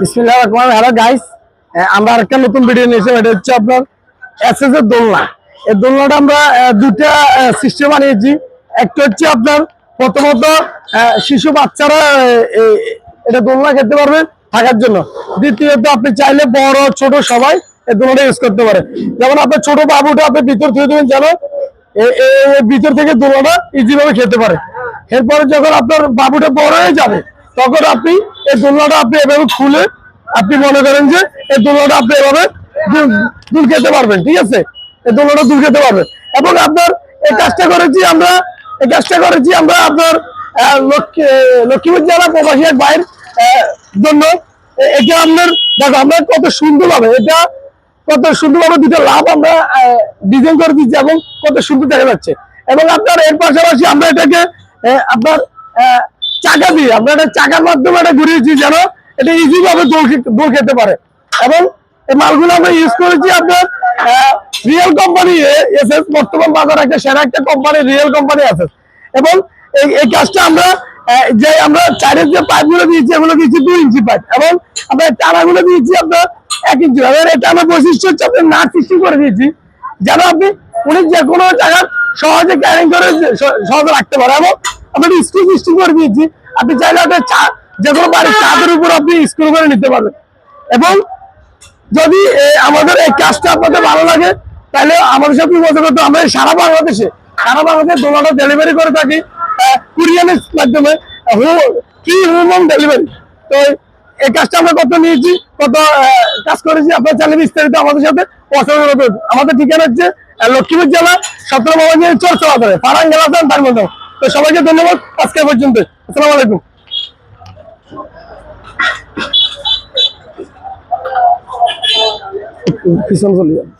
বিসমিল্লাহির রহমানির রহিম। Hello guys, আমরা আরেকটা নতুন ভিডিও নিয়ে এসেছি। এটা হচ্ছে আপনার এসএস এর দোলনা। এই দোলনাটা আমরা দুইটা সিস্টেম বানিয়েছি। একটা হচ্ছে আপনার প্রথমত শিশু বাচ্চারা এটা দোলনা খেতে পারবে থাকার জন্য। দ্বিতীয়ত আপনি চাইলে বড় ছোট সবাই এই দোলনাটা ইউজ করতে পারে। যেমন আপনার ছোট বাবুটা আপনি ভিতর থেকে দেবেন, যেন ভিতর থেকে দোলনাটা ইজি ভাবে খেতে পারে। এরপরে যখন আপনার বাবুটা বড় হয়ে যাবে, তখন আপনি এই দোলনাটা আপনি এভাবে খুলে আপনি মনে করেন যে এই দোলনাটা আপনি এভাবে দুল খেতে পারবেন। ঠিক আছে, এই দোলনাটা দুল খেতে পারবেন। এবং আপনার এই কাজটা করেছি আমরা আপনার লক্ষ্মীপুর জেলা প্রবাসী এক ভাইয়ের জন্য। এটা আপনার দেখো আমরা কত সুন্দরভাবে দুটো লাভ আমরা ডিজাইন করে দিচ্ছি এবং কত সুন্দর দেখা যাচ্ছে। এবং আপনার এর পাশাপাশি আমরা এটাকে আপনার চাকা দিয়ে আমরা এটা চাকার মাধ্যমে এটা ঘুরিয়েছি, যেন এটা ইজি ভাবে দোল খেতে পারে। এবং এই মালগুলো আমরা ইউজ করেছি আপনার রিয়েল কোম্পানি এসএস, বর্তমান বাজার একটা সেরা একটা কোম্পানি রিয়েল কোম্পানি আছে। এবং এই কাজটা আমরা আমরা চারের যে পাইপ গুলো দিয়েছি, এগুলো দিয়েছি 2 ইঞ্চি পাইপ, এবং আমরা টানাগুলো দিয়েছি আপনার 1 ইঞ্চি। এটা আমার বৈশিষ্ট্য হচ্ছে আপনার নাট সিস্টেম করে দিয়েছি, যেন আপনি উনি যে কোনো জায়গায় সহজে ক্যারিং করে সহজে রাখতে পারে। এবং আমরা স্ক্রু সিস্টেম করে দিয়েছি, আপনি চাইলে আপনার যে কোনো বাড়ির ছাদের উপর আপনি স্ক্রু করে নিতে পারবেন। এবং যদি আমাদের এই কাজটা আপনাদের ভালো লাগে, তাহলে আমাদের সাথে যোগাযোগ করতে। আমরা সারা বাংলাদেশে দোলনাটা ডেলিভারি করে থাকি কুরিয়ারের মাধ্যমে, ফ্রি হোম ডেলিভারি। তো এই কাজটা আমরা কত নিয়েছি, কত কাজ করেছি, আপনার চাইলে বিস্তারিত আমাদের সাথে পছন্দ করবেন। আমাদের ঠিকানা হচ্ছে লক্ষ্মীপুর জেলা 17 বাজার চরচলা ধরে ফারাঙ্গেল হাসান তার। তো সবাইকে ধন্যবাদ আজকে পর্যন্ত। আসসালামু আলাইকুম। পিছন চলে যাবে।